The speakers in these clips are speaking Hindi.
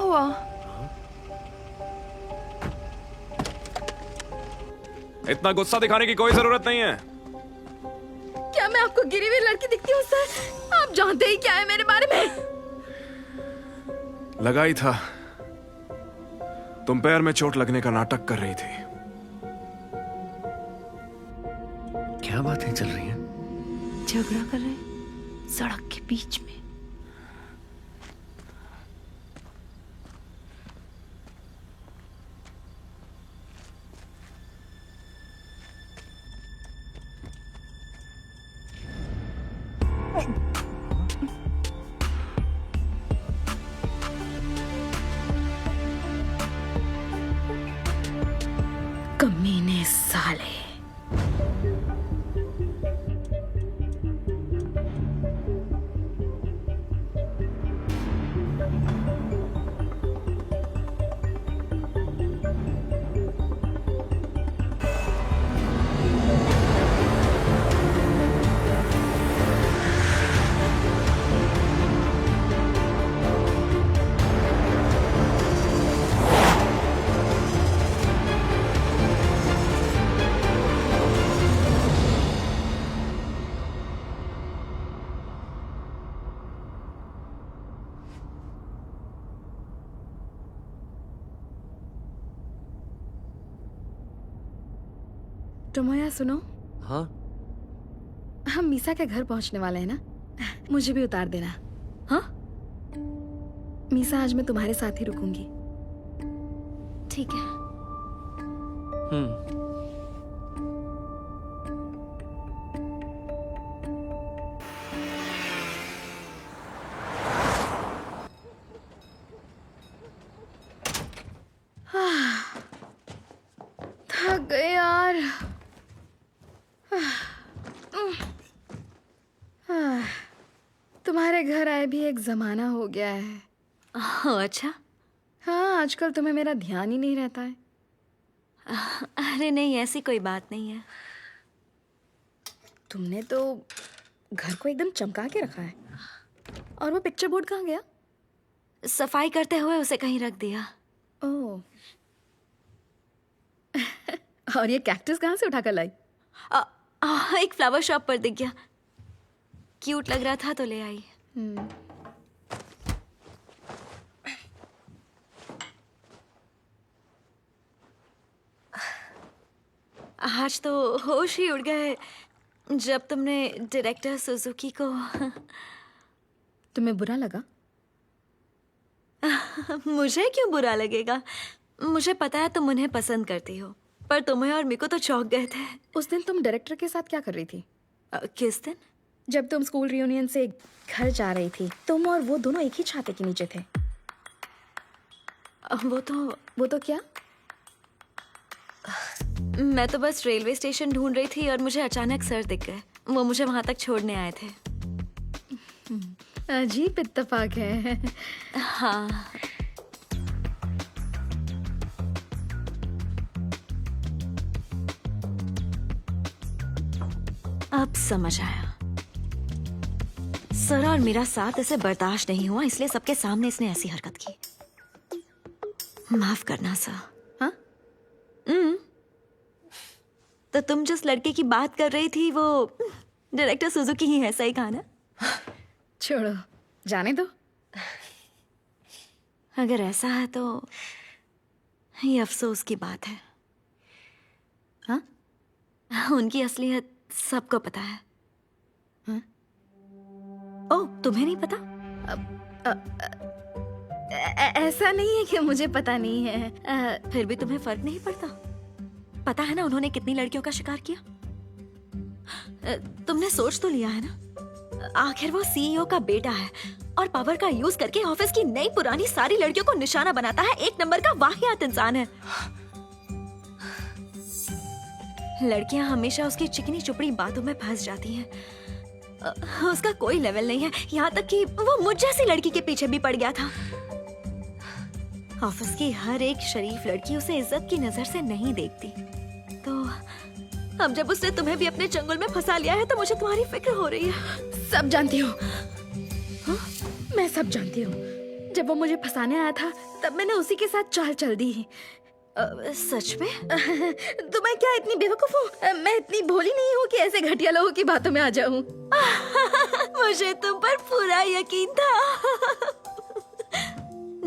हुआ? इतना गुस्सा दिखाने की कोई जरूरत नहीं है। क्या मैं आपको गिरी हुई लड़की दिखती हूँ सर? आप जानते ही क्या है मेरे बारे में? लगा ही था तुम पैर में चोट लगने का नाटक कर रही थी। क्या बातें चल रही हैं? झगड़ा कर रहे हैं सड़क के बीच में। कमीने साले। टोमोया सुनो, हाँ? हम मीसा के घर पहुंचने वाले हैं ना, मुझे भी उतार देना। हाँ मीसा, आज मैं तुम्हारे साथ ही रुकूंगी। ठीक है? थक गए यार। तुम्हारे घर आए भी एक जमाना हो गया है। अच्छा। हाँ, आजकल तुम्हें मेरा ध्यान ही नहीं रहता है। अरे नहीं, ऐसी कोई बात नहीं है। तुमने तो घर को एकदम चमका के रखा है। और वो पिक्चर बोर्ड कहाँ गया? सफाई करते हुए उसे कहीं रख दिया। ओह। और ये कैक्टस कहाँ से उठा कर लाई? एक फ्लावर शॉप पर दिख गया, क्यूट लग रहा था तो ले आई। आज तो होश ही उड़ गए जब तुमने डायरेक्टर सुजुकी को। तुम्हें बुरा लगा? मुझे क्यों बुरा लगेगा? मुझे पता है तुम उन्हें पसंद करती हो, पर तुम्हें और मेरे को तो चौंक गए थे। उस दिन तुम डायरेक्टर के साथ क्या कर रही थी? किस दिन? जब तुम स्कूल रियूनियन से घर जा रही थी, तुम और वो दोनों एक ही छाते के नीचे थे। वो तो क्या? मैं तो बस रेलवे स्टेशन ढूंढ रही थी और मुझे अचानक सर दिख गए। वो मुझे वहां तक छोड़ने आए थे। अजीब इत्तेफाक है। हाँ। अब समझ आया। सर और मेरा साथ इसे बर्दाश्त नहीं हुआ, इसलिए सबके सामने इसने ऐसी हरकत की। माफ करना सर। हाँ? तो तुम जिस लड़के की बात कर रही थी वो डायरेक्टर सुजुकी ही है, सही कहा ना? छोड़ो, जाने दो। अगर ऐसा है तो ये अफसोस की बात है। हाँ? उनकी असलियत सबको पता है। हाँ? ओह, तुम्हें नहीं पता? ऐसा नहीं है कि मुझे पता नहीं है। फिर भी तुम्हें फर्क नहीं पड़ता? पता है ना उन्होंने कितनी लड़कियों का शिकार किया? तुमने सोच तो लिया है ना? आखिर वो सीईओ का बेटा है और पावर का यूज करके ऑफिस की नई पुरानी सारी लड़कियों को निशाना बनाता है। एक नंबर का वाहियात इंसान है। लड़कियां हमेशा उसकी चिकनी चुपड़ी बातों में फंस जाती हैं। उसका कोई लेवल नहीं है, यहाँ तक कि वो मुझ जैसी लड़की के पीछे भी पड़ गया था। ऑफिस की हर एक शरीफ लड़की उसे इज्जत की नजर से नहीं देखती। तो अब जब उसने तुम्हें भी अपने चंगुल में फंसा लिया है तो मुझे तुम्हारी फिक्र हो रही है। सब जानती हूँ। हाँ? मैं सब जानती हूँ। जब वो मुझे फंसाने आया था तब मैंने उसी के साथ चाल चल दी। सच में? तो मैं क्या इतनी बेवकूफ हूँ? मैं इतनी भोली नहीं हूँ कि ऐसे घटिया लोगों की बातों में आ जाऊँ। मुझे तुम पर पूरा यकीन था।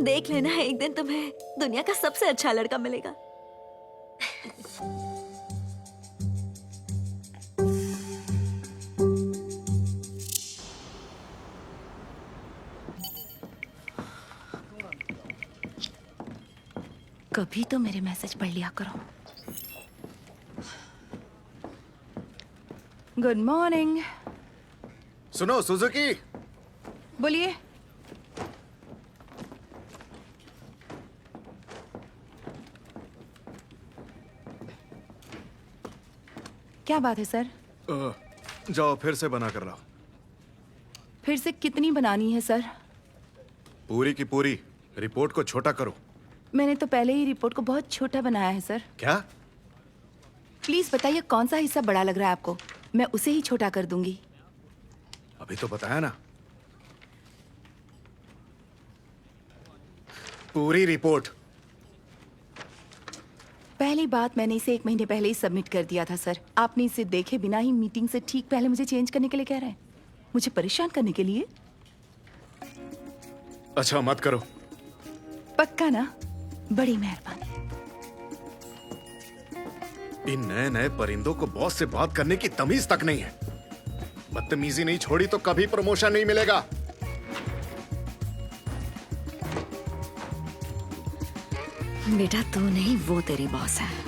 देख लेना, एक दिन तुम्हें दुनिया का सबसे अच्छा लड़का मिलेगा। कभी तो मेरे मैसेज पढ़ लिया करो। Good morning. सुनो सुजुकी, बोलिए। क्या बात है सर? जाओ फिर से बना कर लाओ। फिर से कितनी बनानी है सर? पूरी की पूरी। रिपोर्ट को छोटा करो। मैंने तो पहले ही रिपोर्ट को बहुत छोटा बनाया है सर। क्या? प्लीज बताइए कौन सा हिस्सा बड़ा लग रहा है आपको, मैं उसे ही छोटा कर दूंगी। अभी तो बताया ना। पूरी रिपोर्ट। पहली बात, मैंने इसे 1 महीने पहले ही सबमिट कर दिया था सर। आपने इसे देखे बिना ही मीटिंग से ठीक पहले मुझे चेंज करने के लिए कह रहे हैं, मुझे परेशान करने के लिए। अच्छा मत करो। पक्का ना? बड़ी मेहरबानी। इन नए नए परिंदों को बॉस से बात करने की तमीज तक नहीं है। बदतमीजी नहीं छोड़ी तो कभी प्रमोशन नहीं मिलेगा। बेटा तू नहीं, वो तेरी बॉस है।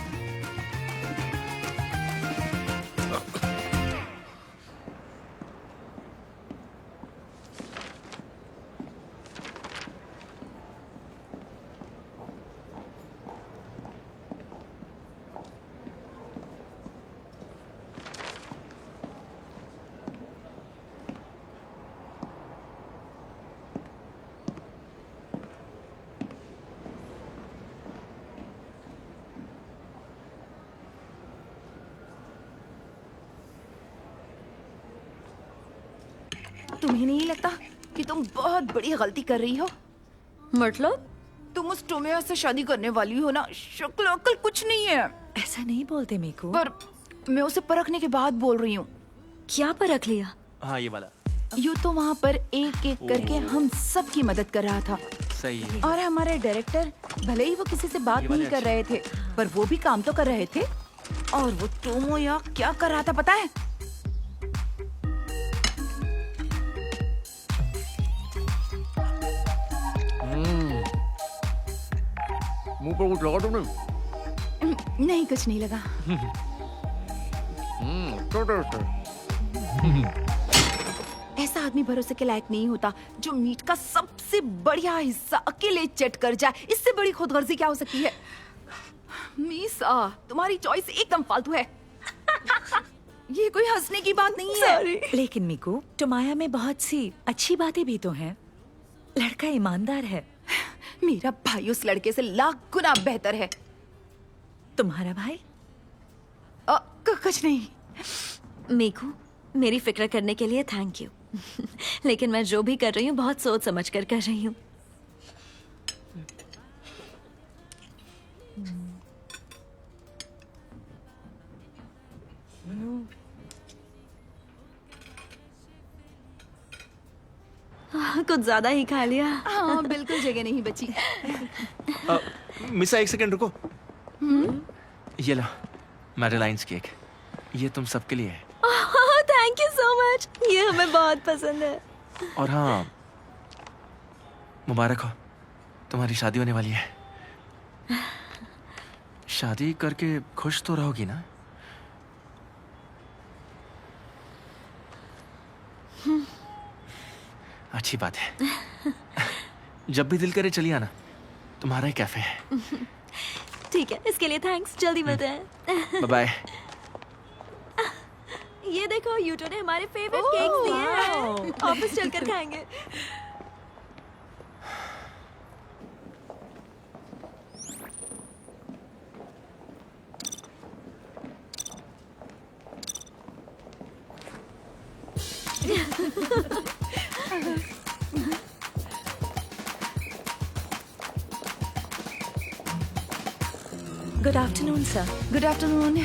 तुम्हें नहीं लगता कि तुम बहुत बड़ी गलती कर रही हो? मतलब? तुम उस टोमिया से शादी करने वाली हो ना। शक्ल अक्ल कुछ नहीं है। ऐसा नहीं बोलते मीकू। पर मैं उसे परखने के बाद बोल रही हूँ। क्या परख लिया? हाँ ये वाला यू तो वहाँ पर एक एक करके हम सब की मदद कर रहा था, सही है। और हमारे डायरेक्टर भले ही वो किसी से बात नहीं कर रहे थे, पर वो भी काम तो कर रहे थे। और वो टोमोया क्या कर रहा था पता है? मुंह पर कुछ लगा तुमने? नहीं, कुछ नहीं लगा। ऐसा आदमी भरोसे के लायक नहीं होता जो मीट का सबसे बढ़िया हिस्सा अकेले चट कर जाए। इससे बड़ी खुदगर्जी क्या हो सकती है? मीसा, तुम्हारी चॉइस एकदम फालतू है। ये कोई हंसने की बात नहीं है। लेकिन मीकू, टोमाया में बहुत सी अच्छी बातें भी तो हैं। लड़का ईमानदार है। मेरा भाई उस लड़के से लाख गुना बेहतर है। तुम्हारा भाई? कुछ नहीं। मीकू, मेरी फिक्र करने के लिए थैंक यू। लेकिन मैं जो भी कर रही हूँ बहुत सोच समझ कर रही हूँ। कुछ ज्यादा ही खा लिया। हाँ, बिल्कुल जगह नहीं बची। मिसा एक सेकंड रुको। ये लो मैडलाइंस केक, ये तुम सबके लिए है। थैंक यू सो मच, ये हमें बहुत पसंद है। और हाँ, मुबारक हो, तुम्हारी शादी होने वाली है। शादी करके खुश तो रहोगी ना? अच्छी बात है। जब भी दिल करे चलिए आना, तुम्हारा ही कैफे है। ठीक है, इसके लिए थैंक्स। जल्दी मिलते हैं। Bye bye. ये देखो, यूटो ने हमारे फेवरेट केक्स दिए हैं। ऑफिस चलकर खाएंगे। Good afternoon sir. Good afternoon.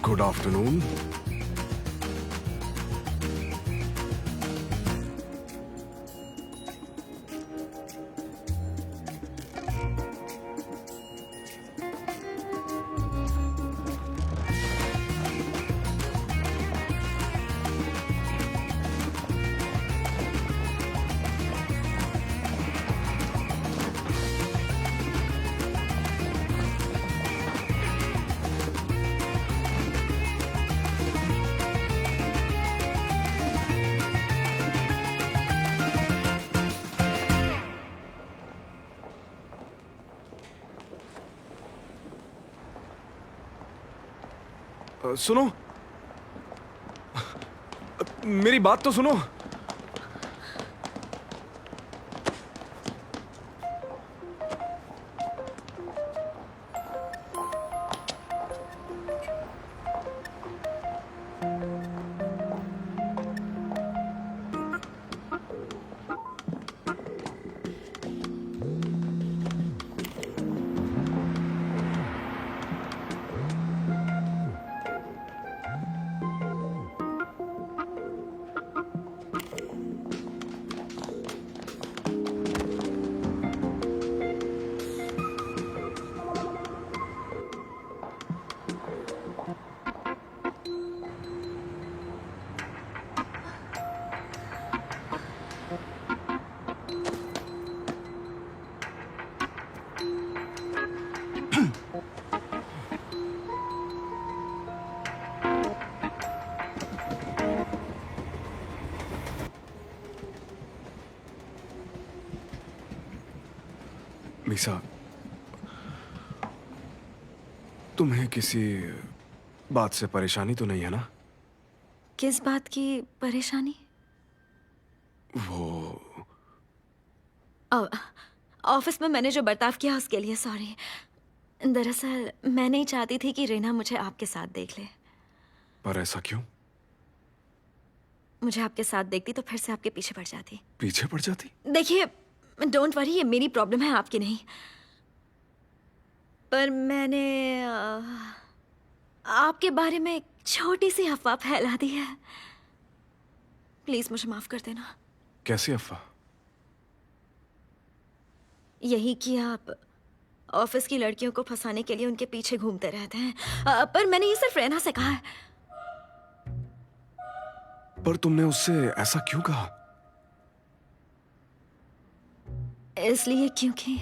Good afternoon. सुनो, मेरी बात तो सुनो। मीसा, तुम्हें किसी बात से परेशानी तो नहीं है ना? किस बात की परेशानी? वो ऑफिस में मैंने जो बर्ताव किया उसके लिए सॉरी। दरअसल मैं नहीं चाहती थी कि रेना मुझे आपके साथ देख ले। पर ऐसा क्यों? मुझे आपके साथ देखती तो फिर से आपके पीछे पड़ जाती। पीछे पड़ जाती? देखिए, डोंट वरी, ये मेरी प्रॉब्लम है, आपकी नहीं। पर मैंने आपके बारे में एक छोटी सी अफवाह फैला दी है। प्लीज मुझे माफ कर देना। कैसी अफवाह? यही कि आप ऑफिस की लड़कियों को फंसाने के लिए उनके पीछे घूमते रहते हैं। पर मैंने ये सिर्फ रेना से कहा है। पर तुमने उससे ऐसा क्यों कहा? इसलिए क्योंकि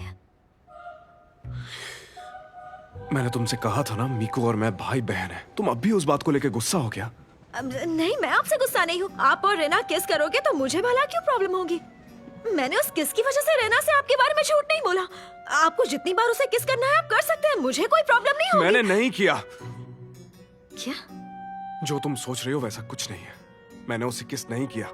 मैंने तुमसे कहा था ना, मीकू और मैं भाई बहन हैं। तुम अब भी उस बात को लेकर गुस्सा हो क्या? नहीं, मैं आपसे गुस्सा नहीं हूँ। आप और रेना किस करोगे तो मुझे भला क्यों प्रॉब्लम होगी? मैंने उस किस की वजह से रेना से आपके बारे में झूठ नहीं बोला। आपको जितनी बार उसे किस करना है आप कर सकते हैं, मुझे कोई प्रॉब्लम नहीं होगी। मैंने नहीं किया। क्या? जो तुम सोच रही हो वैसा कुछ नहीं है। मैंने उसे किस नहीं किया।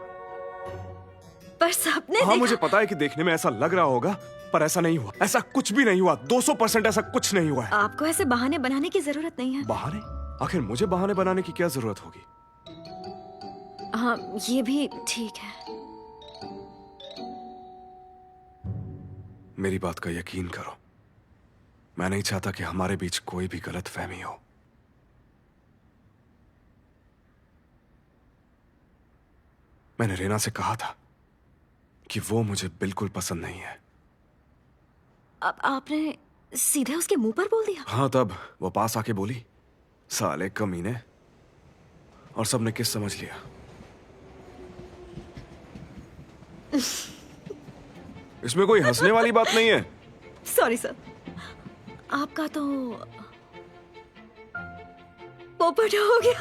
पर सबने हाँ, देखा। मुझे पता है कि देखने में ऐसा लग रहा होगा, पर ऐसा नहीं हुआ। ऐसा कुछ भी नहीं हुआ। 200% ऐसा कुछ नहीं हुआ है। आपको ऐसे बहाने बनाने की जरूरत नहीं है। बहाने? आखिर मुझे बहाने बनाने की क्या जरूरत होगी? हाँ, ये भी ठीक है। मेरी बात का यकीन करो, मैं नहीं चाहता कि हमारे बीच कोई भी गलत फहमी हो। मैंने रेना से कहा था कि वो मुझे बिल्कुल पसंद नहीं है। अब आपने सीधे उसके मुंह पर बोल दिया? हाँ, तब वो पास आके बोली, साले कमीने, और सबने किस समझ लिया। इसमें कोई हंसने वाली बात नहीं है। सॉरी सर, आपका तो पोपट हो गया।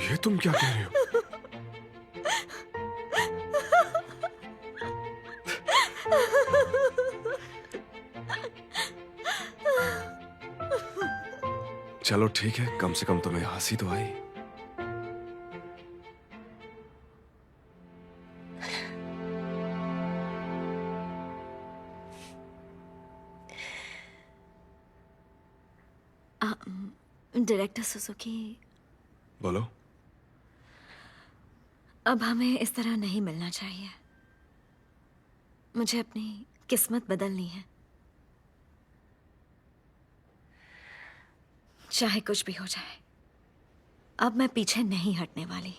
ये तुम क्या कह रही हो? चलो ठीक है, कम से कम तुम्हें हंसी तो आई। डायरेक्टर सुजुकी, बोलो। अब हमें इस तरह नहीं मिलना चाहिए। मुझे अपनी किस्मत बदलनी है। चाहे कुछ भी हो जाए, अब मैं पीछे नहीं हटने वाली।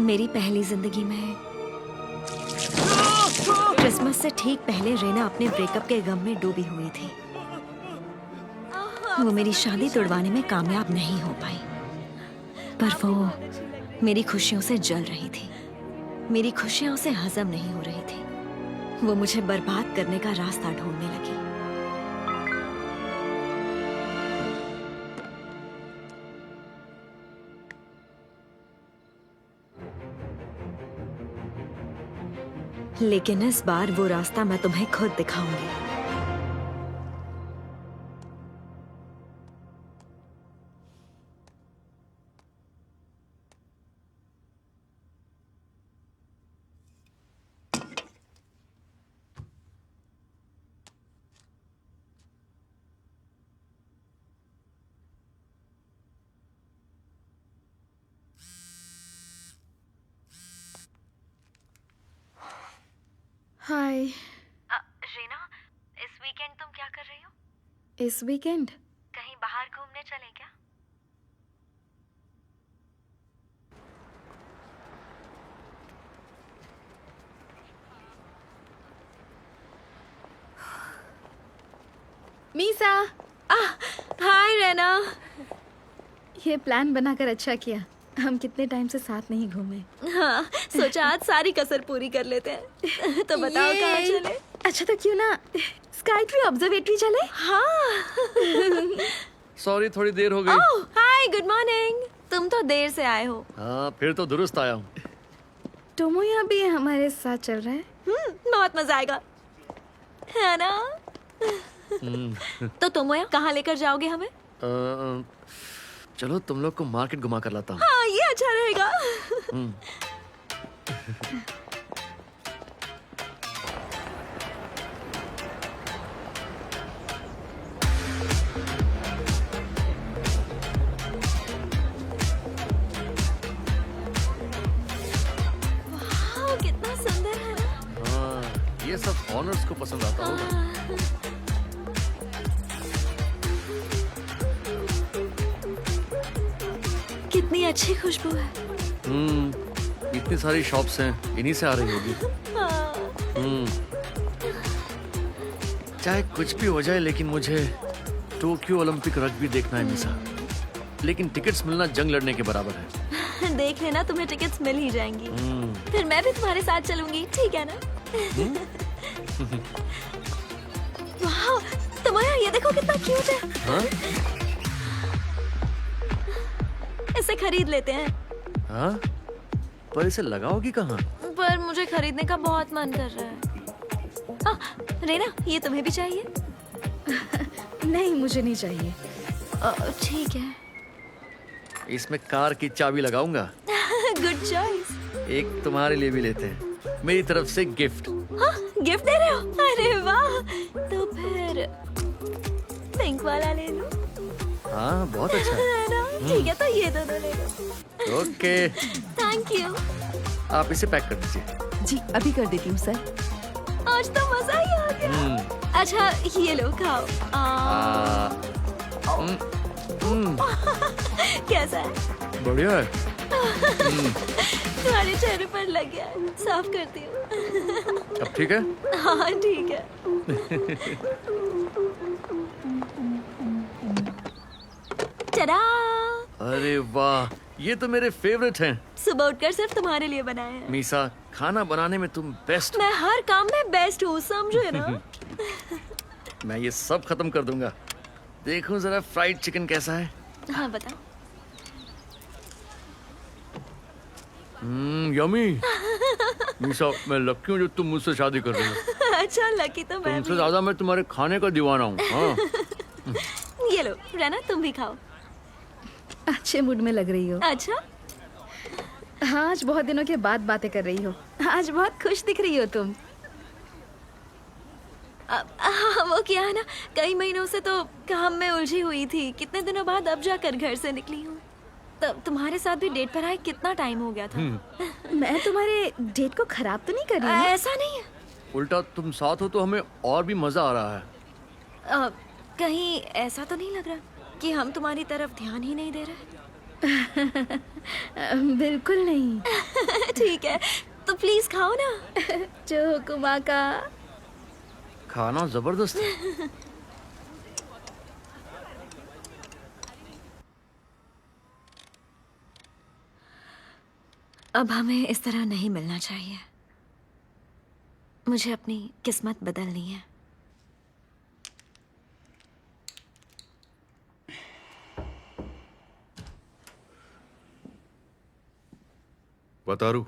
मेरी पहली जिंदगी में क्रिसमस से ठीक पहले रेना अपने ब्रेकअप के गम में डूबी हुई थी। वो मेरी शादी तोड़वाने में कामयाब नहीं हो पाई, पर वो मेरी खुशियों से जल रही थी। मेरी खुशियां उसे हजम नहीं हो रही थी। वो मुझे बर्बाद करने का रास्ता ढूंढने लगी। लेकिन इस बार वो रास्ता मैं तुम्हें खुद दिखाऊंगी। हाय। रीना, इस वीकेंड तुम क्या कर रही हो? इस वीकेंड कहीं बाहर घूमने चलें क्या? मीसा, हाय रेना। ये प्लान बनाकर अच्छा किया। हम कितने टाइम से साथ नहीं घूमे। हाँ, सोचा आज सारी कसर पूरी कर लेते हैं। तो बताओ कहाँ चले? अच्छा तो क्यों ना स्काई ट्री ऑब्जर्वेटरी चले? हाँ। सॉरी थोड़ी देर हो गई। ओह, हाय, गुड मॉर्निंग। तुम तो देर से आए हो। हाँ फिर तो दुरुस्त आया हूँ। टोमोया भी हमारे साथ चल रहा है। बहुत मजा आएगा, है ना? तो तोमोया कहाँ लेकर जाओगे हमें? चलो तुम लोग को मार्केट घुमा कर लाता हूँ। हाँ, ये अच्छा रहेगा। वाह, कितना सुंदर है ना? हाँ ये सब फॉरेनर्स को पसंद आता होगा। कितनी अच्छी खुशबू है। इतनी सारी शॉप्स हैं, इन्हीं से आ रही होगी। चाहे कुछ भी हो जाए लेकिन मुझे टोक्यो ओलंपिक रग्बी देखना है मिसा। लेकिन टिकट्स मिलना जंग लड़ने के बराबर है। देख लेना, तुम्हें टिकट्स मिल ही जाएंगी। फिर मैं भी तुम्हारे साथ चलूंगी, ठीक है ना? वाह, तुम्हारा ये देखो कितना क्यूट है। हाँ? इसे खरीद लेते हैं। हाँ? पर इसे लगाओगी कहाँ? पर मुझे खरीदने का बहुत मन कर रहा है। रेना, ये तुम्हें भी चाहिए? नहीं, मुझे नहीं चाहिए। ठीक है। इसमें कार की चाबी लगाऊंगा। Good choice. एक तुम्हारे लिए भी लेते हैं, मेरी तरफ से गिफ्ट। हाँ, गिफ्ट दे रहे हो? अरे वाह, तो फिर पिंक वाला ले लो। हाँ बहुत अच्छा है। ना? ठीक है, तो ये दोनों ले लो। Okay thank you. आप इसे पैक कर दीजिए। जी अभी कर देती हूँ सर। आज तो मजा ही आ गया। अच्छा, ये लो, खाओ। कैसा है? बढ़िया है। तुम्हारे चेहरे पर लग गया है। साफ करती हूँ। अब ठीक है? हाँ ठीक है। टडा! अरे वाह, ये तो मेरे फेवरेट हैं। सुबह उठकर सिर्फ तुम्हारे लिए बनाए हैं। मीसा, खाना बनाने में तुम बेस्ट। मैं हर काम में बेस्ट हूँ, समझे ना? मैं ये सब खत्म कर दूंगा। देखो जरा फ्राइड चिकन कैसा है। हाँ बताओ। यमी। मीसा, मैं लकी हूँ जो तुम मुझसे शादी कर रही हो। अच्छा, लकी तो मैं तुमसे भी। ज्यादा मैं तुम्हारे खाने का दीवाना हूँ। हाँ। ये लो रेना, तुम भी खाओ। अच्छे मूड में लग रही हो। अच्छा, हाँ, आज बहुत दिनों के बाद बातें कर रही हो। आज बहुत खुश दिख रही हो तुम। वो क्या है ना, कई महीनों से तो काम में उलझी हुई थी। कितने दिनों बाद अब जाकर घर से निकली हूँ। तब तुम्हारे साथ भी डेट पर आए कितना टाइम हो गया था? मैं तुम्हारे डेट को खराब तो नहीं कर रही हूँ? ऐसा नहीं है। उल्टा तुम साथ हो तो हमें और भी मजा आ रहा है। कहीं ऐसा तो नहीं लग रहा कि हम तुम्हारी तरफ ध्यान ही नहीं दे रहे? बिल्कुल नहीं। ठीक है, तो प्लीज खाओ ना। जो हुकुम आका। खाना जबरदस्त है। अब हमें इस तरह नहीं मिलना चाहिए। मुझे अपनी किस्मत बदलनी है। बतारू,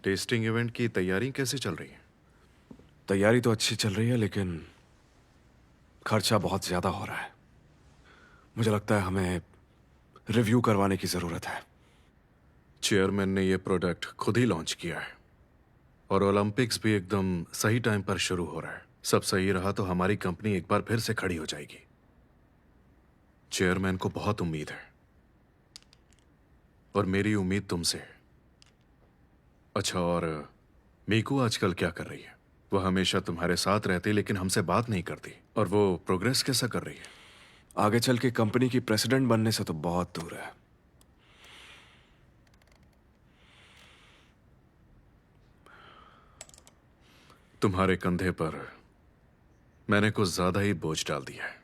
टेस्टिंग इवेंट की तैयारी कैसे चल रही है? तैयारी तो अच्छी चल रही है, लेकिन खर्चा बहुत ज्यादा हो रहा है। मुझे लगता है हमें रिव्यू करवाने की जरूरत है। चेयरमैन ने यह प्रोडक्ट खुद ही लॉन्च किया है और ओलंपिक्स भी एकदम सही टाइम पर शुरू हो रहा है। सब सही रहा तो हमारी कंपनी एक बार फिर से खड़ी हो जाएगी। चेयरमैन को बहुत उम्मीद है और मेरी उम्मीद तुमसे है। अच्छा, और मीकू आजकल क्या कर रही है? वह हमेशा तुम्हारे साथ रहती लेकिन हमसे बात नहीं करती। और वो प्रोग्रेस कैसा कर रही है? आगे चल के कंपनी की प्रेसिडेंट बनने से तो बहुत दूर है। तुम्हारे कंधे पर मैंने कुछ ज्यादा ही बोझ डाल दिया है।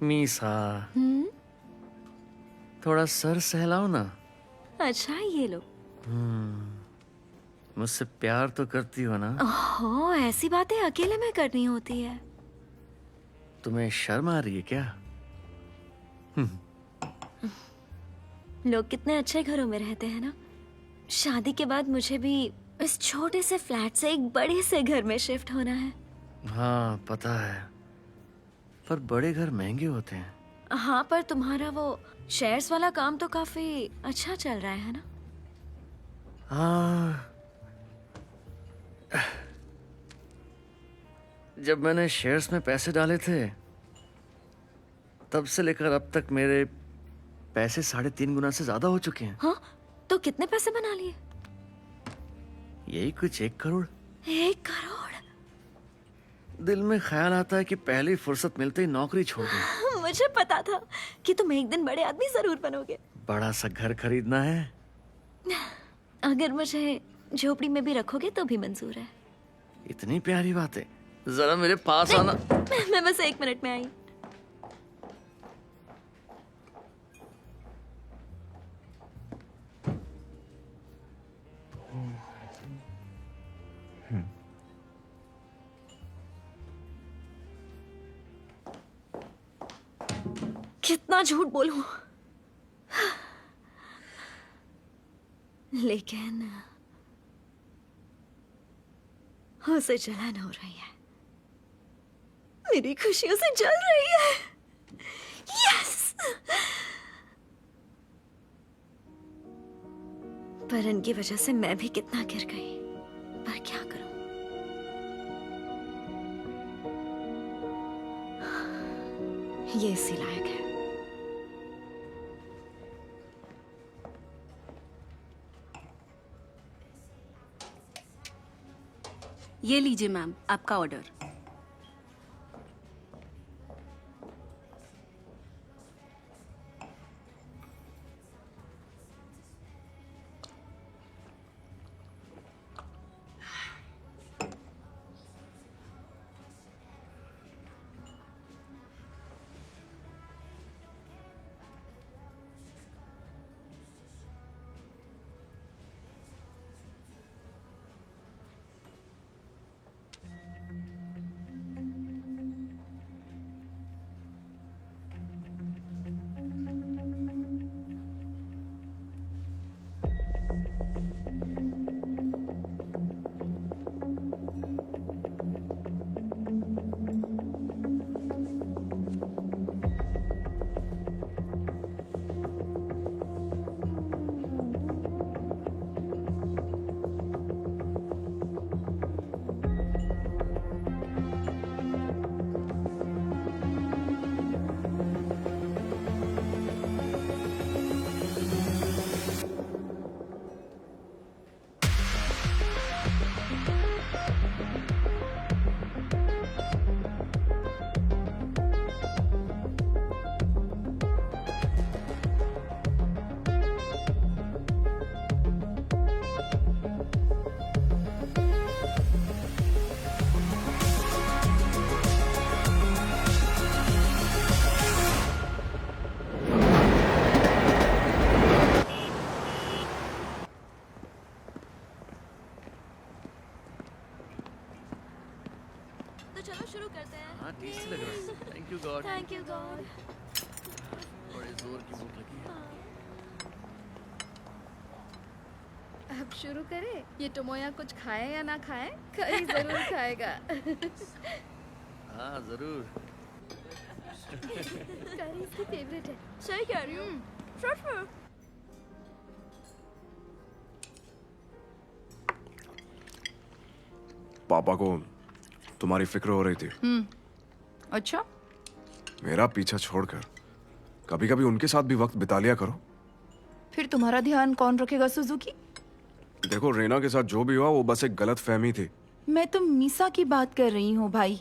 मीसा, थोड़ा सर सहलाओ ना। अच्छा, ये लो। मुझसे प्यार तो करती हो ना? ओह, ऐसी बातें अकेले में करनी होती है। तुम्हें शर्म आ रही है क्या? लोग कितने अच्छे घरों में रहते हैं ना। शादी के बाद मुझे भी इस छोटे से फ्लैट से एक बड़े से घर में शिफ्ट होना है। हाँ पता है, पर बड़े घर महंगे होते हैं। हाँ, पर तुम्हारा वो शेयर्स वाला काम तो काफी अच्छा चल रहा है ना? हाँ, जब मैंने शेयर्स में पैसे डाले थे तब से लेकर अब तक मेरे पैसे 3.5 गुना से ज्यादा हो चुके हैं। हाँ, तो कितने पैसे बना लिए? यही कुछ 1 करोड़। 1 करोड़? दिल में ख्याल आता है कि पहली फुर्सत मिलते ही नौकरी छोड़ दूं। मुझे पता था कि तुम एक दिन बड़े आदमी जरूर बनोगे। बड़ा सा घर खरीदना है। अगर मुझे झोपड़ी में भी रखोगे तो भी मंजूर है। इतनी प्यारी बात है, जरा मेरे पास आना। मैं बस 1 मिनट में आई। कितना झूठ बोलूं, लेकिन उसे जलन हो रही है। मेरी खुशियों से जल रही है। यस! पर इनकी वजह से मैं भी कितना गिर गई। पर क्या करूं? ये इसी लायक है। ये लीजिए मैम, आपका ऑर्डर। चलो शुरू करते हैं। हाँ टेस्टी लग रहा है। Thank you God. Thank you God. बड़े जोर की भूख लगी है। अब शुरू करें। ये टोमोया कुछ खाए या ना खाए, करी जरूर खाएगा। हाँ जरूर। करी इसकी फेवरेट है। सही कह रही हूँ। सच में। पापा को तुम्हारी फिक्र हो रही थी। अच्छा, मेरा पीछा छोड़कर कभी कभी उनके साथ भी वक्त बिता लिया करो। फिर तुम्हारा ध्यान कौन रखेगा सुजुकी? देखो, रेना के साथ जो भी हुआ वो बस एक गलत फहमी थी। मैं तो मीसा की बात कर रही हूँ भाई।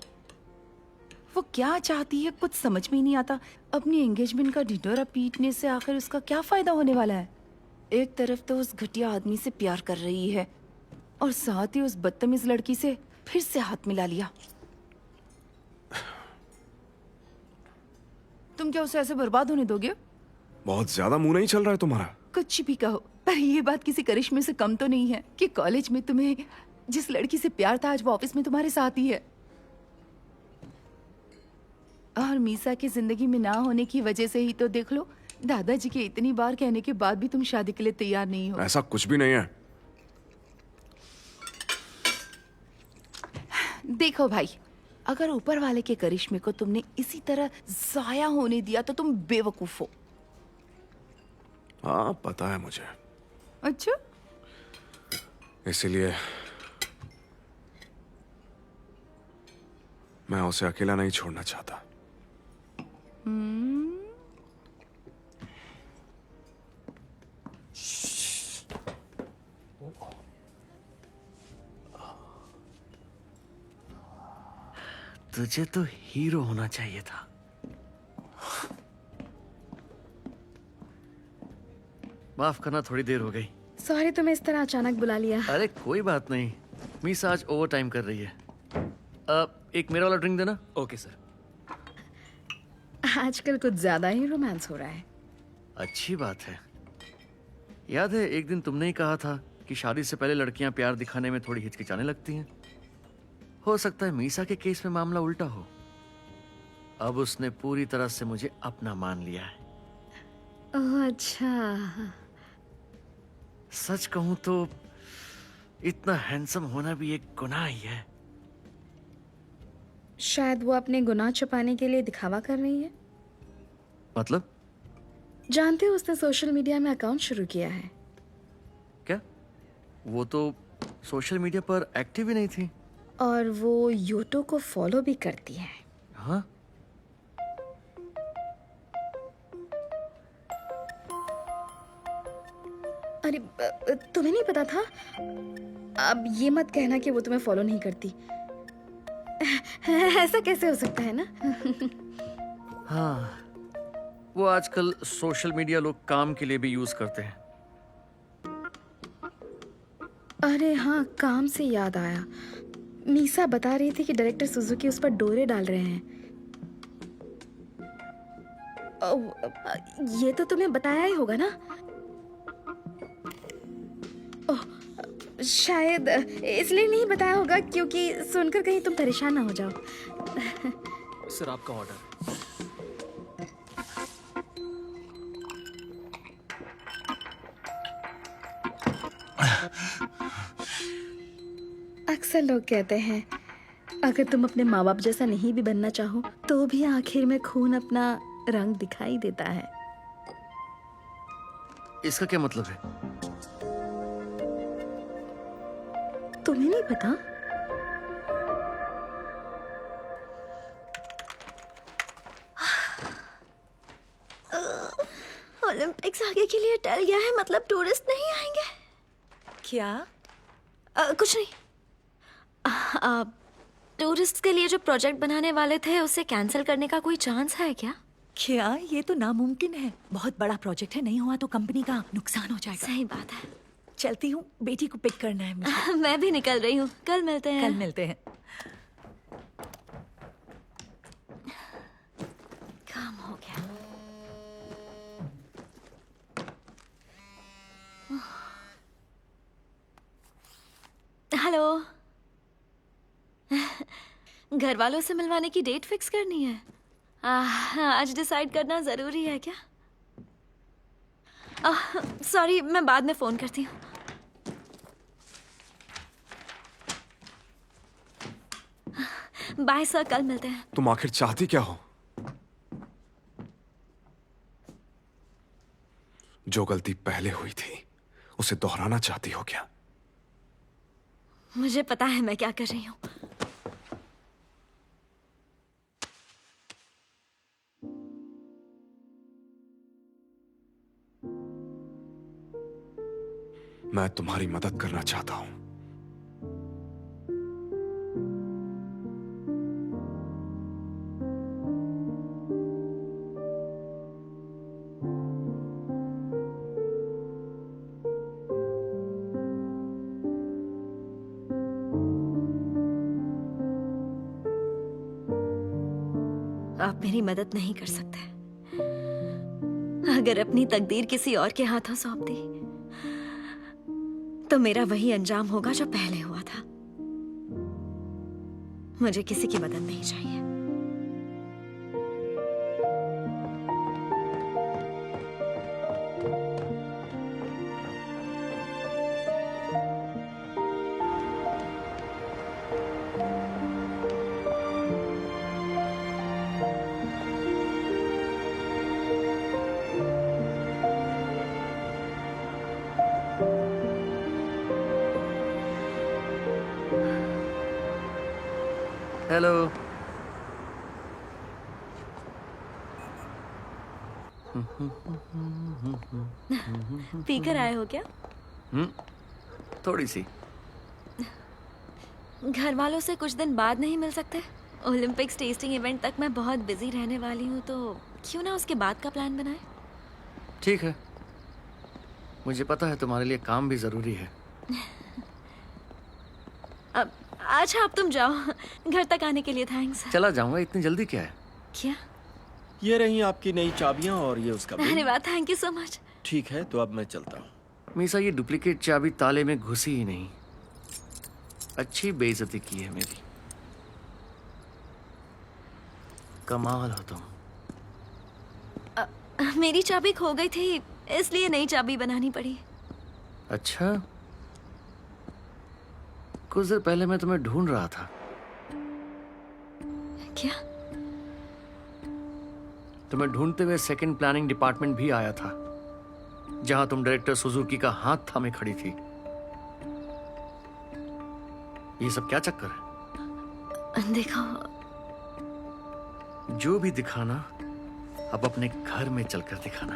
वो क्या चाहती है कुछ समझ में ही नहीं आता। अपनी एंगेजमेंट का ढिंढोरा पीटने से आखिर उसका क्या फायदा होने वाला है? एक तरफ तो उस घटिया आदमी से प्यार कर रही है और साथ ही उस बदतमीज लड़की से फिर से हाथ मिला लिया। तुम क्या उसे ऐसे बर्बाद होने दोगे? बहुत ज्यादा मुंह नहीं चल रहा है तुम्हारा। कुछ भी कहो, पर ये बात किसी करिश्मे से कम तो नहीं है कि कॉलेज में तुम्हें जिस लड़की से प्यार था आज वो ऑफिस में तुम्हारे साथ ही है। और मीसा की जिंदगी में ना होने की वजह से ही तो देख लो, दादाजी के इतनी बार कहने के बाद भी तुम शादी के लिए तैयार नहीं हो। ऐसा कुछ भी नहीं है। देखो भाई, अगर ऊपर वाले के करिश्मे को तुमने इसी तरह जाया होने दिया तो तुम बेवकूफ हो। हाँ पता है मुझे, अच्छा, इसीलिए मैं उसे अकेला नहीं छोड़ना चाहता। तुझे तो हीरो होना चाहिए था। माफ करना, थोड़ी देर हो गई। सॉरी तुम्हें इस तरह अचानक बुला लिया। अरे कोई बात नहीं, मीसा आज ओवर टाइम कर रही है। एक मेरा वाला ड्रिंक देना। Okay sir. आजकल कुछ ज्यादा ही रोमांस हो रहा है। अच्छी बात है। याद है एक दिन तुमने ही कहा था कि शादी से पहले लड़कियां प्यार दिखाने में थोड़ी हिचकिचाने लगती हैं। हो सकता है मीसा के केस में मामला उल्टा हो। अब उसने पूरी तरह से मुझे अपना मान लिया है। ओह अच्छा। सच कहूं तो इतना हैंडसम होना भी एक गुनाह ही है। शायद वो अपने गुनाह छुपाने के लिए दिखावा कर रही है। मतलब? जानते हो उसने सोशल मीडिया में अकाउंट शुरू किया है। क्या? वो तो सोशल मीडिया पर एक्टिव ही नहीं थी। और वो यूटो को फॉलो भी करती है। हाँ? अरे तुम्हें नहीं पता था? अब ये मत कहना कि वो तुम्हें फॉलो नहीं करती। ऐसा कैसे हो सकता है ना? हाँ, वो आजकल सोशल मीडिया लोग काम के लिए भी यूज करते हैं। अरे हाँ, काम से याद आया। मीसा बता रही थी कि डायरेक्टर सुजुकी उस पर डोरे डाल रहे हैं। ये तो तुम्हें बताया ही होगा ना? ओह, शायद इसलिए नहीं बताया होगा क्योंकि सुनकर कहीं तुम परेशान ना हो जाओ। सर आपका ऑर्डर। अक्सर लोग कहते हैं अगर तुम अपने माँ बाप जैसा नहीं भी बनना चाहो तो भी आखिर में खून अपना रंग दिखाई देता है। इसका क्या मतलब है? तुम्हें नहीं पता? ओलंपिक्स आगे के लिए टल गया है, मतलब टूरिस्ट नहीं आएंगे। क्या? कुछ नहीं। टूरिस्ट के लिए जो प्रोजेक्ट बनाने वाले थे उसे कैंसिल करने का कोई चांस है क्या? क्या? ये तो नामुमकिन है। बहुत बड़ा प्रोजेक्ट है, नहीं हुआ तो कंपनी का नुकसान हो जाएगा। सही बात है। चलती हूँ, बेटी को पिक करना है मुझे। मैं भी निकल रही हूँ, कल मिलते हैं। कल मिलते हैं। काम हो गया। हेलो। घर वालों से मिलवाने की डेट फिक्स करनी है। आज डिसाइड करना जरूरी है क्या? सॉरी, मैं बाद में फोन करती हूँ। बाय सर, कल मिलते हैं। तुम आखिर चाहती क्या हो? जो गलती पहले हुई थी उसे दोहराना चाहती हो क्या? मुझे पता है मैं क्या कर रही हूँ। मैं तुम्हारी मदद करना चाहता हूं। आप मेरी मदद नहीं कर सकते। अगर अपनी तकदीर किसी और के हाथों सौंप दी तो मेरा वही अंजाम होगा जो पहले हुआ था। मुझे किसी की मदद नहीं चाहिए। हेलो। पीकर आए हो क्या? थोड़ी सी। घर वालों से कुछ दिन बाद नहीं मिल सकते? ओलंपिक्स टेस्टिंग इवेंट तक मैं बहुत बिजी रहने वाली हूँ, तो क्यों ना उसके बाद का प्लान बनाए? ठीक है, मुझे पता है तुम्हारे लिए काम भी जरूरी है। अब अच्छा, अब तुम जाओ। घर तक आने के लिए थैंक्स। चला जाऊंगा, इतनी जल्दी क्या है? क्या? ये रही आपकी नई चाबियां और ये उसका बिल। अरे वाह, थैंक यू सो मच। ठीक है, तो अब मैं चलता हूँ। मीसा, ये डुप्लीकेट चाबी ताले में घुसी ही नहीं। अच्छी बेइज्जती की है मेरी। कमाल हो तुम। मेरी चाबी खो गई थी, इसलिए नई चाबी बनानी पड़ी। अच्छा, कुछ देर पहले मैं तुम्हें ढूंढ रहा था। क्या? तुम्हें ढूंढते हुए सेकंड प्लानिंग डिपार्टमेंट भी आया था, जहां तुम डायरेक्टर सुजुकी का हाथ थामे खड़ी थी। ये सब क्या चक्कर है? देखो, जो भी दिखाना अब अपने घर में चलकर दिखाना।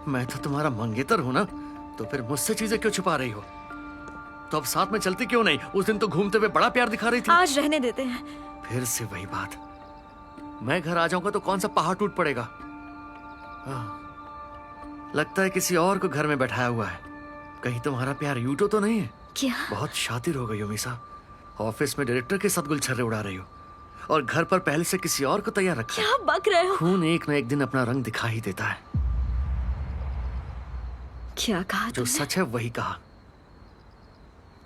मैं तो तुम्हारा मंगेतर हूं ना, तो फिर मुझसे चीजें क्यों छुपा रही हो? तो अब साथ में चलती क्यों नहीं? उस दिन तो घूमते हुए बड़ा प्यार दिखा रही थी। आज रहने देते हैं। फिर से वही बात। मैं घर आ जाऊंगा तो कौन सा पहाड़ टूट पड़ेगा? लगता है किसी और को घर में बैठाया हुआ है। कहीं तुम्हारा प्यार यूटो तो नहीं है? क्या? बहुत शातिर हो गई हो मीसा। ऑफिस में डायरेक्टर के साथ गुलछर्रे उड़ा रही हो और घर पर पहले से किसी और को तैयार रखा। क्या बक रहे हो? खून एक न एक दिन अपना रंग दिखा ही देता है। क्या कहा जो तुमने? सच है वही कहा।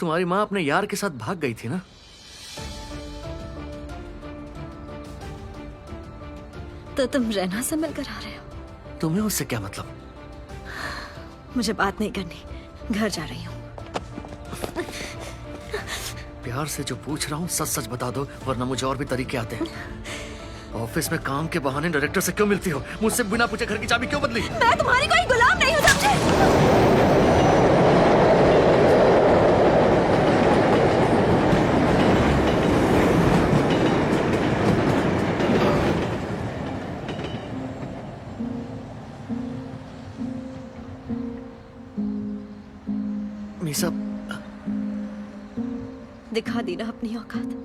तुम्हारी माँ अपने यार के साथ भाग गई थी ना? तो तुम रैना से मिलकर आ रहे हो? तुम्हें उससे क्या मतलब? मुझे बात नहीं करनी, घर जा रही हूँ। प्यार से जो पूछ रहा हूँ सच सच बता दो, वरना मुझे और भी तरीके आते हैं। ऑफिस में काम के बहाने डायरेक्टर से क्यों मिलती हो? मुझसे बिना पूछे घर की चाबी क्यों बदली? मैं तुम्हारी कोई गुलाम नहीं हूँ, समझे? मीसा, दिखा दी ना अपनी औकात।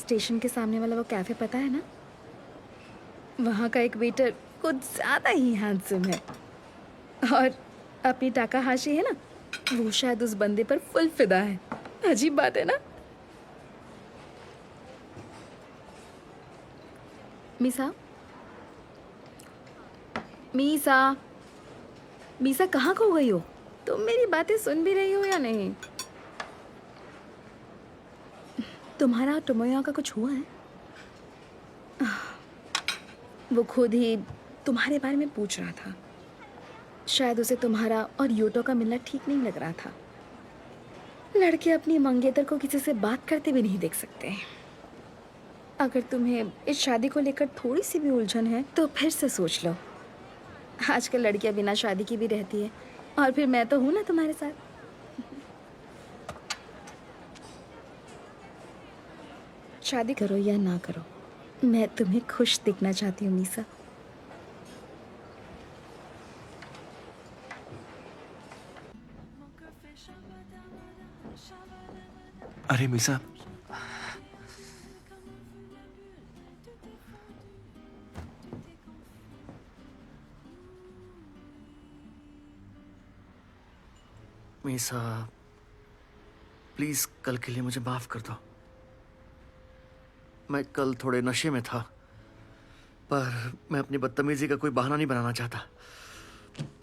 स्टेशन के सामने वाला वो कैफे पता है ना? वहाँ का एक वेटर कुछ ज्यादा ही हैंडसम है और अपनी टाकाहाशी है ना, वो शायद उस बंदे पर फुल फिदा है। अजीब बात है ना? मीसा, मीसा, मीसा कहाँ खो गई हो? तुम मेरी बातें सुन भी रही हो या नहीं? तुम्हारा टोमोया का कुछ हुआ है? वो खुद ही तुम्हारे बारे में पूछ रहा था। शायद उसे तुम्हारा और योटो का मिलना ठीक नहीं लग रहा था। लड़के अपनी मंगेतर को किसी से बात करते भी नहीं देख सकते। अगर तुम्हें इस शादी को लेकर थोड़ी सी भी उलझन है तो फिर से सोच लो। आजकल लड़कियां बिना शादी की भी रहती है, और फिर मैं तो हूं ना तुम्हारे साथ। शादी करो या ना करो, मैं तुम्हें खुश दिखना चाहती हूँ मीसा। अरे मीसा, मीसा, प्लीज कल के लिए मुझे माफ कर दो। मैं कल थोड़े नशे में था, पर मैं अपनी बदतमीजी का कोई बहाना नहीं बनाना चाहता।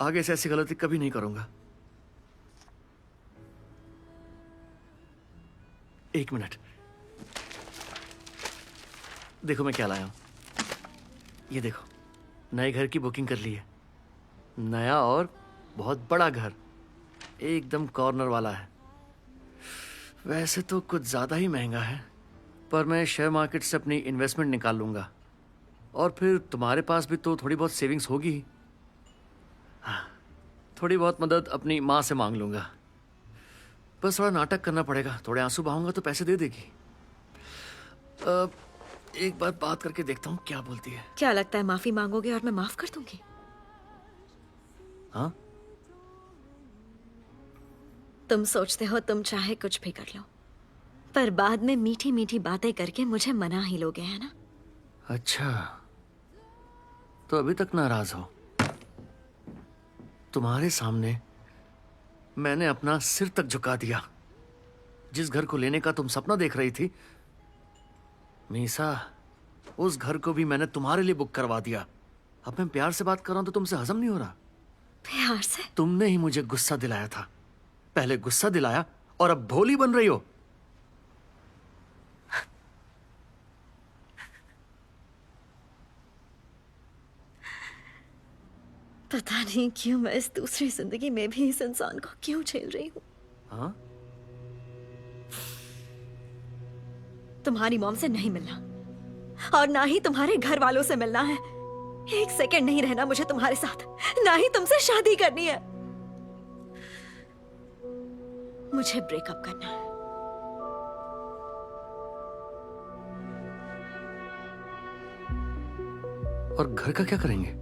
आगे से ऐसी गलती कभी नहीं करूंगा। एक मिनट, देखो मैं क्या लाया हूं। ये देखो, नए घर की बुकिंग कर ली है। नया और बहुत बड़ा घर, एकदम कॉर्नर वाला है। वैसे तो कुछ ज्यादा ही महंगा है, पर मैं शेयर मार्केट से अपनी इन्वेस्टमेंट निकाल लूंगा, और फिर तुम्हारे पास भी तो थोड़ी बहुत सेविंग्स होगी। हाँ, थोड़ी बहुत मदद अपनी माँ से मांग लूंगा। बस थोड़ा नाटक करना पड़ेगा, थोड़े आंसू बहाऊंगा तो पैसे दे देगी। एक बार बात करके देखता हूँ क्या बोलती है। क्या लगता है माफी मांगोगे और मैं माफ कर दूंगी? हाँ, तुम सोचते हो तुम चाहे कुछ भी कर लो, पर बाद में मीठी मीठी बातें करके मुझे मना ही लोगे, है ना? अच्छा, तो अभी तक नाराज हो। तुम्हारे सामने मैंने अपना सिर तक झुका दिया। जिस घर को लेने का तुम सपना देख रही थी मीसा, उस घर को भी मैंने तुम्हारे लिए बुक करवा दिया। अब मैं प्यार से बात कर रहा हूं तो तुमसे हजम नहीं हो रहा। प्यार से? तुमने ही मुझे गुस्सा दिलाया था। पहले गुस्सा दिलाया और अब भोली बन रही हो। पता नहीं क्यों मैं इस दूसरी जिंदगी में भी इस इंसान को क्यों झेल रही हूँ। हाँ? तुम्हारी मॉम से नहीं मिलना, और ना ही तुम्हारे घर वालों से मिलना है। एक सेकंड नहीं रहना मुझे तुम्हारे साथ, ना ही तुमसे शादी करनी है। मुझे ब्रेकअप करना है। और घर का क्या करेंगे?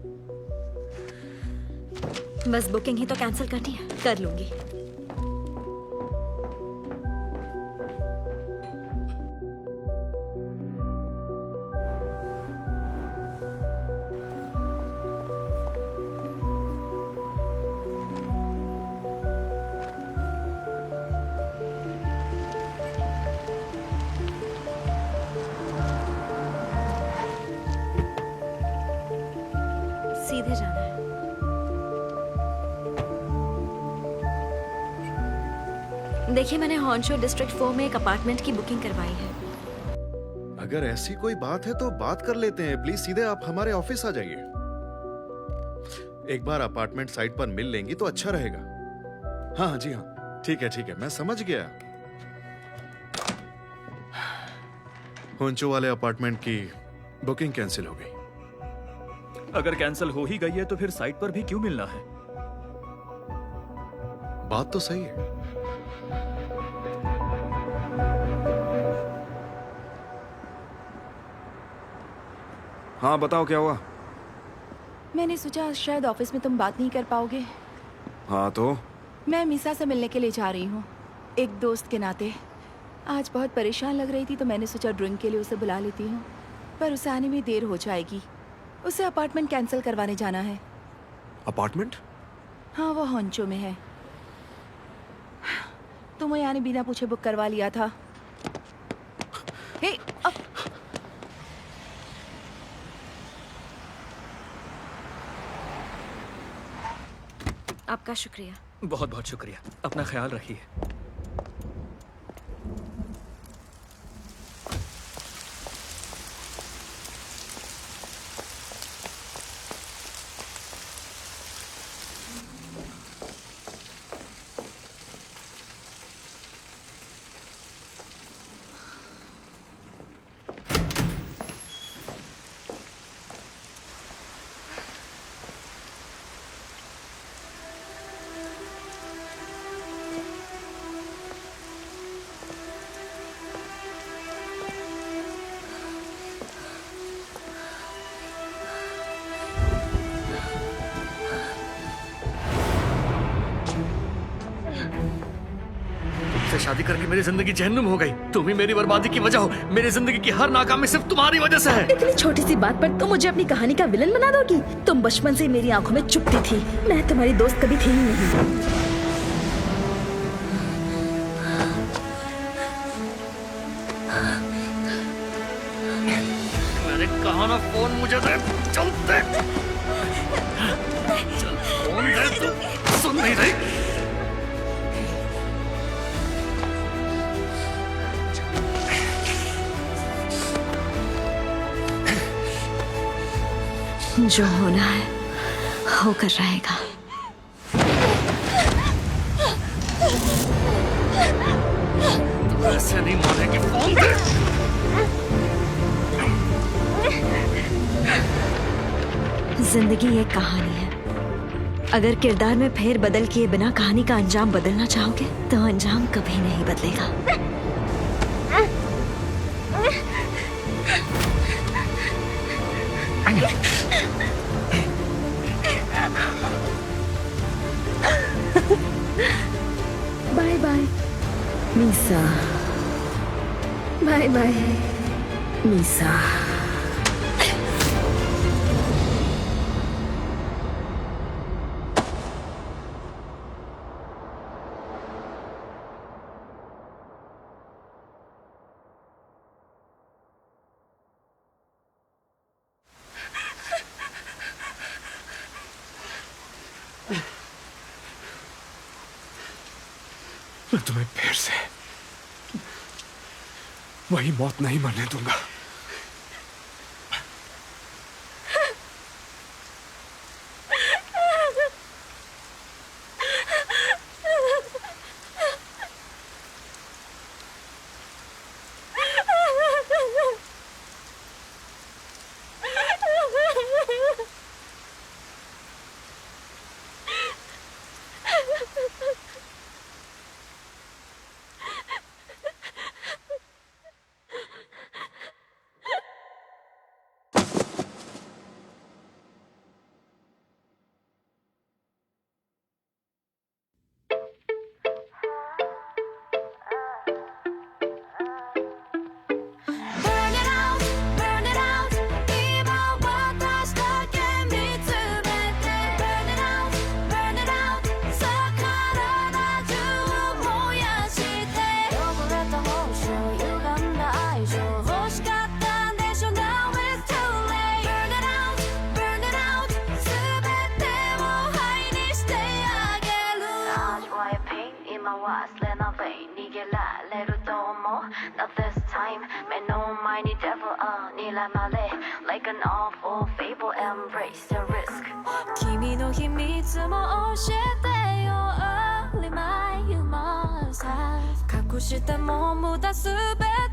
बस बुकिंग ही तो कैंसिल करनी है, कर लूंगी। सीधे जाना है। देखिए, मैंने हॉर्नशो डिस्ट्रिक्ट 4 में एक अपार्टमेंट की बुकिंग करवाई है। अगर ऐसी कोई बात है तो बात कर लेते हैं। प्लीज सीधे आप हमारे ऑफिस आ जाइए। एक बार अपार्टमेंट साइट पर मिल लेंगी तो अच्छा रहेगा। हाँ जी हाँ, ठीक है, मैं समझ गया। होंचो वाले अपार्टमेंट की बुकिंग कैंसिल हो गई। अगर कैंसिल हो ही गई है तो फिर साइट पर भी क्यों मिलना है? बात तो सही है। हाँ बताओ, क्या हुआ? मैंने सोचा शायद ऑफिस में तुम बात नहीं कर पाओगे। हाँ तो? मैं मीसा से मिलने के लिए जा रही हूँ, एक दोस्त के नाते। आज बहुत परेशान लग रही थी तो मैंने सोचा ड्रिंक के लिए उसे बुला लेती हूँ, पर उसे आने में देर हो जाएगी। उसे अपार्टमेंट कैंसिल करवाने जाना है। अपार्टमेंट? हाँ, वो हॉन्चो में है। तुम्हें यानी बिना पूछे बुक करवा लिया था। हे, अब आपका शुक्रिया। बहुत बहुत शुक्रिया, अपना ख्याल रखिए। तुमसे शादी करके मेरी जिंदगी जहन्नुम हो गई। तुम ही मेरी बर्बादी की वजह हो। मेरी जिंदगी की हर नाकामी सिर्फ तुम्हारी वजह से है। इतनी छोटी सी बात पर तुम मुझे अपनी कहानी का विलन बना दोगी? तुम बचपन से मेरी आंखों में चुभती थी। मैं तुम्हारी दोस्त कभी थी ही नहीं। मैंने कहा ना, फोन मुझे दे। चल दे, चल फोन दे। तू सुन नहीं रही? जो होना है होकर रहेगा। तू ऐसे नहीं मानेगी। फोन दे। जिंदगी एक कहानी है। अगर किरदार में फेर बदल किए बिना कहानी का अंजाम बदलना चाहोगे तो अंजाम कभी नहीं बदलेगा। बाय बाय मीसा, बाय बाय मीसा। मैं तुम्हें फिर से वही मौत नहीं मरने दूंगा। Not this time, man, no mighty devil, Nila Male, like an awful fable, embrace the risk. 君の秘密も教えてよ Only my human side 隠しても無駄すべて